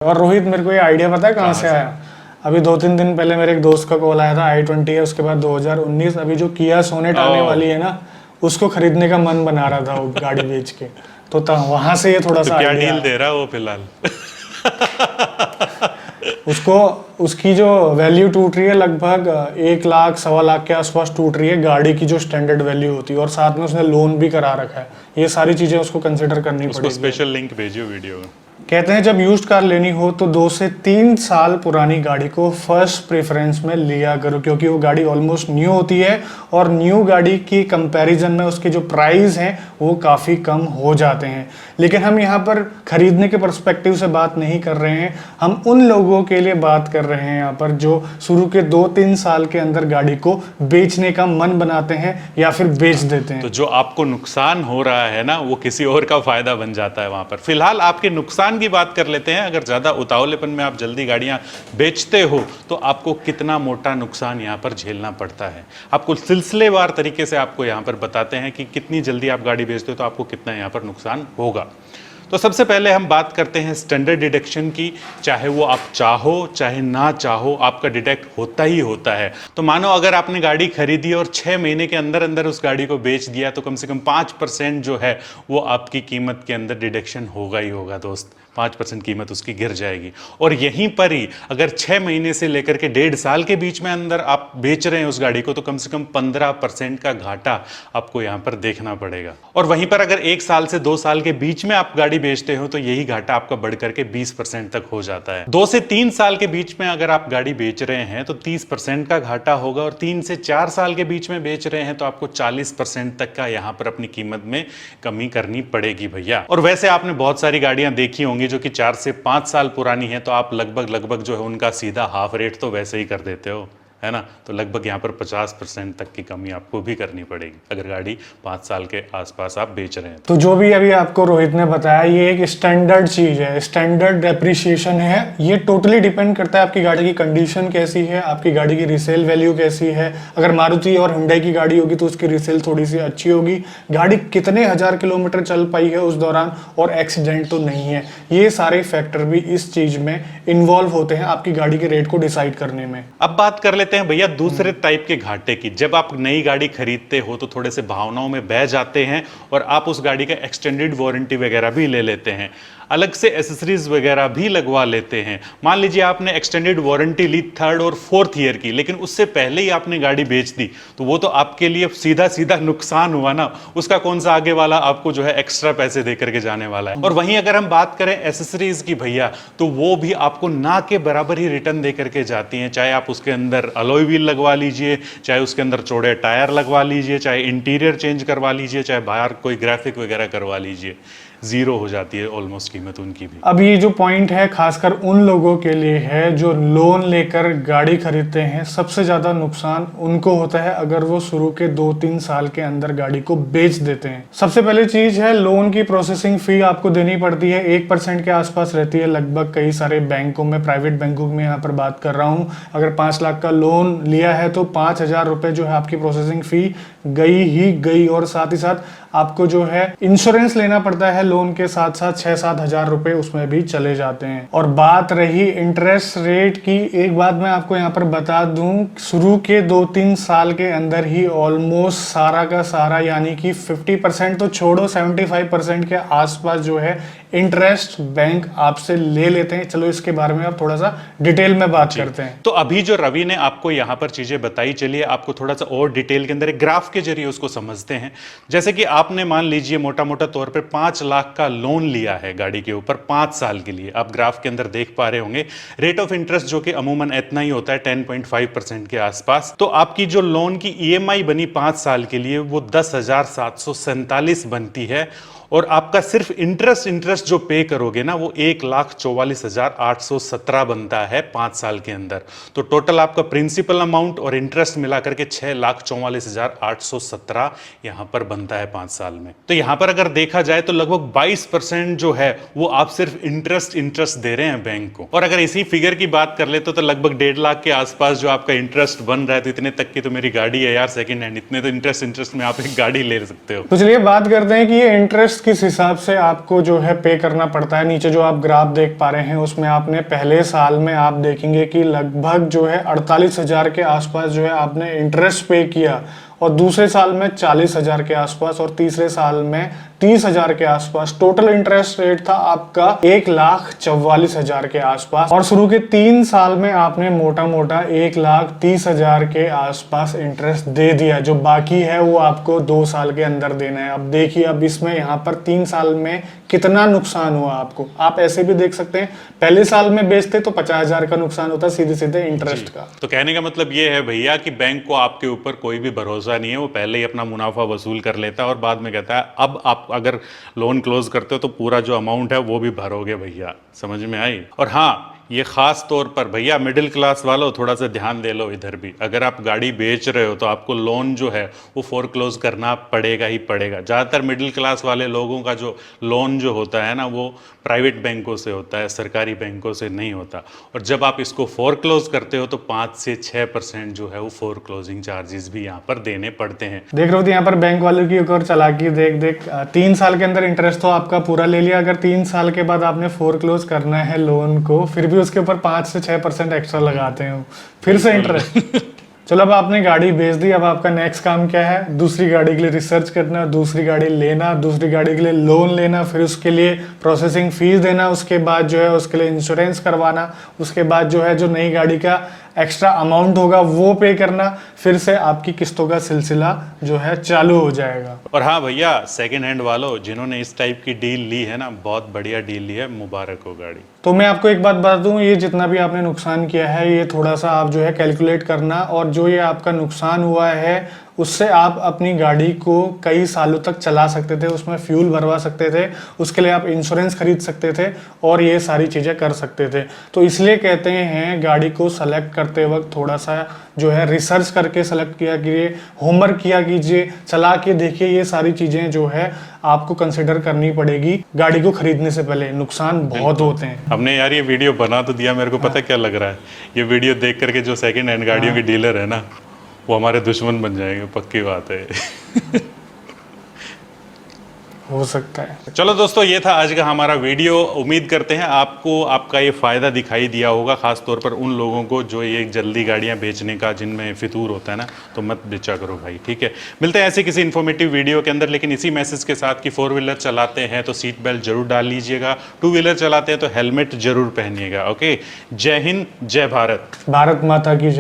और रोहित, मेरे को ये आइडिया पता है कहाँ से आया? अभी 2-3 दिन पहले मेरे एक दोस्त का कॉल आया था। i20 है, उसके बाद 2019 अभी जो किया सोनेट आने वाली है ना, उसको खरीदने का मन बना रहा था वो गाड़ी बेच के। तो वहां से ये थोड़ा सा क्या आइडिया डील दे रहा है वो फिलहाल? उसको उसकी जो वैल्यू टूट रही है लगभग 1 लाख 1.25 लाख के आसपास टूट रही है गाड़ी की जो स्टैंडर्ड वैल्यू होती है, और साथ में उसने लोन भी करा रखा है। ये सारी चीजें उसको कंसिडर करनी उसको पड़ेगी। स्पेशल लिंक भेजियो वीडियो में। कहते हैं जब यूज्ड कार लेनी हो तो 2 से 3 साल पुरानी गाड़ी को फर्स्ट प्रेफरेंस में लिया करो, क्योंकि वो गाड़ी ऑलमोस्ट न्यू होती है और न्यू गाड़ी की कंपैरिजन में उसके जो प्राइस हैं वो काफ़ी कम हो जाते हैं। लेकिन हम यहाँ पर खरीदने के पर्सपेक्टिव से बात नहीं कर रहे हैं, हम उन लोगों के लिए बात कर रहे हैं यहाँ पर जो शुरू के 2-3 साल के अंदर गाड़ी को बेचने का मन बनाते हैं या फिर बेच देते हैं। तो जो आपको नुकसान हो रहा है ना, वो किसी और का फायदा बन जाता है वहां पर। फिलहाल आपके नुकसान की बात कर लेते हैं। अगर ज्यादा उतावलेपन में आप जल्दी गाड़ियां बेचते हो तो आपको कितना मोटा नुकसान यहां पर झेलना पड़ता है। आपको सिलसिलेवार तरीके से आपको यहां पर बताते हैं कि कितनी जल्दी आप गाड़ी बेचते हो तो आपको कितना यहां पर नुकसान होगा। तो सबसे पहले हम बात करते हैं स्टैंडर्ड डिडक्शन की। चाहे वो आप चाहो चाहे ना चाहो, आपका डिडक्ट होता ही होता है। तो मानो अगर आपने गाड़ी खरीदी और 6 महीने के अंदर अंदर उस गाड़ी को बेच दिया तो कम से कम 5% जो है वो आपकी कीमत के अंदर डिडक्शन होगा ही होगा दोस्त। 5% कीमत उसकी गिर जाएगी। और यहीं पर ही अगर 6 महीने से लेकर के 1.5 साल के बीच में अंदर आप बेच रहे हैं उस गाड़ी को तो कम से कम 15% का घाटा आपको यहां पर देखना पड़ेगा। और वहीं पर अगर 1 साल से 2 साल के बीच में आप गाड़ी बेचते हो तो यही घाटा आपका बढ़ करके 20% तक हो जाता है। 2 से 3 साल के बीच में अगर आप गाड़ी बेच रहे हैं तो 30% का घाटा होगा, और 3 से 4 साल के बीच में बेच रहे हैं तो आपको 40% तक का यहां पर अपनी कीमत में कमी करनी पड़ेगी भैया। और वैसे आपने बहुत सारी गाड़ियां देखी होंगी जो कि 4 से 5 साल पुरानी है, तो आप लगभग जो है उनका सीधा हाफ रेट तो वैसे ही कर देते हो, है ना। तो लगभग यहाँ पर 50% तक की कमी आपको भी करनी पड़ेगी अगर गाड़ी 5 साल के आसपास आप बेच रहे हैं। तो जो भी अभी आपको रोहित ने बताया ये एक स्टैंडर्ड चीज है, स्टैंडर्ड डेप्रिसिएशन है। ये टोटली डिपेंड करता है आपकी गाड़ी की कंडीशन कैसी है, आपकी गाड़ी की रिसेल वैल्यू कैसी है। अगर मारुति और हुंडई की गाड़ी होगी तो उसकी रिसेल थोड़ी सी अच्छी होगी, गाड़ी कितने हजार किलोमीटर चल पाई है उस दौरान, और एक्सीडेंट तो नहीं है। ये सारे फैक्टर भी इस चीज में इन्वॉल्व होते हैं आपकी गाड़ी के रेट को डिसाइड करने में। अब बात कर लेते हैं भैया दूसरे टाइप के घाटे की। जब आप नई गाड़ी खरीदते हो तो थोड़े से भावनाओं में बह जाते हैं और आप उस गाड़ी का एक्सटेंडेड वारंटी वगैरह भी ले लेते हैं, अलग से एसेसरीज वगैरह भी लगवा लेते हैं। मान लीजिए आपने एक्सटेंडेड वारंटी ली 3rd और 4th ईयर की, लेकिन उससे पहले ही आपने गाड़ी बेच दी तो वो तो आपके लिए सीधा सीधा नुकसान हुआ ना। उसका कौन सा आगे वाला आपको जो है एक्स्ट्रा पैसे दे करके जाने वाला है। और वहीं अगर हम बात करें एसेसरीज की भैया, तो वो भी आपको ना के बराबर ही रिटर्न दे करके जाती हैं। चाहे आप उसके अंदर अलॉय व्हील लगवा लीजिए, चाहे उसके अंदर चौड़े टायर लगवा लीजिए, चाहे इंटीरियर चेंज करवा लीजिए, चाहे बाहर कोई ग्राफिक वगैरह करवा लीजिए, जीरो हो जाती है ऑलमोस्ट कीमत उनकी भी। अब ये जो पॉइंट है खासकर उन लोगों के लिए है जो लोन लेकर गाड़ी खरीदते हैं। सबसे ज्यादा नुकसान उनको होता है अगर वो शुरू के 2-3 साल के अंदर गाड़ी को बेच देते हैं। सबसे पहले चीज है लोन की प्रोसेसिंग फी आपको देनी पड़ती है, 1% के आसपास रहती है लगभग कई सारे बैंकों में, प्राइवेट बैंकों में यहाँ पर बात कर रहा हूँ। अगर 5 लाख का लोन लिया है तो 5,000 रुपए जो है आपकी प्रोसेसिंग फी गई ही गई। और साथ ही साथ आपको जो है इंश्योरेंस लेना पड़ता है लोन के साथ साथ, 6-7 हजार रुपए उसमें भी चले जाते हैं। और बात रही इंटरेस्ट रेट की, एक बात मैं आपको यहाँ पर बता दूं, शुरू के 2-3 साल के अंदर ही ऑलमोस्ट सारा का सारा यानी कि 50% तो छोड़ो 75% के आसपास जो है इंटरेस्ट बैंक आपसे ले लेते हैं। चलो इसके बारे में आप थोड़ा सा डिटेल में बात करते हैं। तो अभी जो रवि ने आपको यहां पर चीजें बताई, चलिए आपको थोड़ा सा और डिटेल के अंदर एक ग्राफ के जरिए उसको समझते हैं। जैसे कि आपने मान लीजिए मोटा मोटा तौर पे 5 लाख का लोन लिया है गाड़ी के ऊपर 5 साल के लिए। आप ग्राफ के अंदर देख पा रहे होंगे रेट ऑफ इंटरेस्ट जो कि अमूमन इतना ही होता है 10.5% के आसपास। तो आपकी जो लोन की ईएमआई बनी 5 साल के लिए वो 10,747 बनती है, और आपका सिर्फ इंटरेस्ट जो पे करोगे ना वो 1,44,817 बनता है 5 साल के अंदर। तो टोटल आपका प्रिंसिपल अमाउंट और इंटरेस्ट मिला करके 6,44,817 यहां पर बनता है 5 साल में। तो यहां पर अगर देखा जाए तो लगभग 22% जो है वो आप सिर्फ इंटरेस्ट दे रहे हैं बैंक को। और अगर इसी फिगर की बात कर ले तो लगभग 1.5 लाख के आसपास जो आपका इंटरेस्ट बन रहा है, तो इतने तक की तो मेरी गाड़ी है यार सेकंड हैंड, इतने तो इंटरेस्ट में आप एक गाड़ी ले सकते हो। तो चलिए बात करते हैं कि ये इंटरेस्ट इंटरेस्ट किस हिसाब से आपको जो है पे करना पड़ता है, नीचे जो आप ग्राफ देख पा रहे हैं उसमें आपने पहले साल में आप देखेंगे कि लगभग जो है 48,000 के आसपास जो है आपने इंटरेस्ट पे किया, और दूसरे साल में 40,000 के आसपास, और तीसरे साल में 30,000 के आसपास। टोटल इंटरेस्ट रेट था आपका 1,44,000 के आसपास, और शुरू के 3 साल में आपने मोटा मोटा 1,30,000 के आसपास इंटरेस्ट दे दिया। जो बाकी है वो आपको 2 साल के अंदर देना है। अब देखिए, अब इसमें यहाँ पर 3 साल में कितना नुकसान हुआ आपको। आप ऐसे भी देख सकते हैं, पहले साल में बेचते तो 50,000 का नुकसान होता सीधे सीधे इंटरेस्ट का। तो कहने का मतलब ये है भैया कि बैंक को आपके ऊपर कोई भी भरोसा नहीं है, वो पहले ही अपना मुनाफा वसूल कर लेता है और बाद में कहता है अब आप अगर लोन क्लोज करते हो तो पूरा जो अमाउंट है वो भी भरोगे भैया। समझ में आई? और हाँ, ये खास तौर पर भैया मिडिल क्लास वालों थोड़ा सा ध्यान दे लो इधर भी। अगर आप गाड़ी बेच रहे हो तो आपको लोन जो है वो फोरक्लोज करना पड़ेगा ही पड़ेगा। ज़्यादातर मिडिल क्लास वाले लोगों का जो लोन जो होता है ना, वो प्राइवेट बैंकों से होता है, सरकारी बैंकों से नहीं होता। और जब आप इसको फोरक्लोज करते हो तो 5 से 6% जो है वो फोरक्लोजिंग चार्जेस भी यहाँ पर देने पड़ते हैं। देख रहे हो यहाँ पर बैंक वालों की एक और चालाकी देख 3 साल के अंदर इंटरेस्ट तो आपका पूरा ले लिया, अगर 3 साल के बाद आपने फोरक्लोज करना है लोन को, फिर भी उसके ऊपर 5 से 6% एक्स्ट्रा लगाते हैं फिर से इंटरेस्ट। चलो, अब आपने गाड़ी बेच दी, अब आपका नेक्स्ट काम क्या है? दूसरी गाड़ी के लिए रिसर्च करना, दूसरी गाड़ी लेना, दूसरी गाड़ी के लिए लोन लेना, फिर उसके लिए प्रोसेसिंग फीस देना, उसके बाद जो है उसके लिए इंश्योरेंस करवाना, उसके बाद जो है जो नई गाड़ी का एक्स्ट्रा अमाउंट होगा वो पे करना, फिर से आपकी किस्तों का सिलसिला जो है चालू हो जाएगा। और हाँ भैया, सेकेंड हैंड वालों जिन्होंने इस टाइप की डील ली है ना, बहुत बढ़िया डील ली है, मुबारक हो गाड़ी। तो मैं आपको एक बात बता दूं, ये जितना भी आपने नुकसान किया है ये थोड़ा सा आप जो है कैलकुलेट करना, और जो ये आपका नुकसान हुआ है उससे आप अपनी गाड़ी को कई सालों तक चला सकते थे, उसमें फ्यूल भरवा सकते थे, उसके लिए आप इंश्योरेंस खरीद सकते थे और ये सारी चीज़ें कर सकते थे। तो इसलिए कहते हैं गाड़ी को सेलेक्ट करते वक्त थोड़ा सा जो है रिसर्च करके सेलेक्ट किया कीजिए, होमवर्क किया कीजिए, चला के देखिए। ये सारी चीज़ें जो है आपको कंसिडर करनी पड़ेगी गाड़ी को खरीदने से पहले। नुकसान बहुत होते हैं। हमने यार ये वीडियो बना तो दिया, मेरे को पता क्या लग रहा है, ये वीडियो देख करके जो सेकेंड हैंड गाड़ियों के डीलर है ना, वो हमारे दुश्मन बन जाएंगे, पक्की बात है। हो सकता है। चलो दोस्तों, ये था आज का हमारा वीडियो। उम्मीद करते हैं आपको आपका ये फ़ायदा दिखाई दिया होगा, खास तौर पर उन लोगों को जो ये जल्दी गाड़ियां बेचने का जिनमें फितूर होता है ना, तो मत बेचा करो भाई, ठीक है। मिलते हैं ऐसे किसी इन्फॉर्मेटिव वीडियो के अंदर, लेकिन इसी मैसेज के साथ कि 4 व्हीलर चलाते हैं तो सीट बेल्ट जरूर डाल लीजिएगा, 2 व्हीलर चलाते हैं तो हेलमेट जरूर पहनिएगा। ओके, जय हिंद, जय भारत। भारत माता की जय।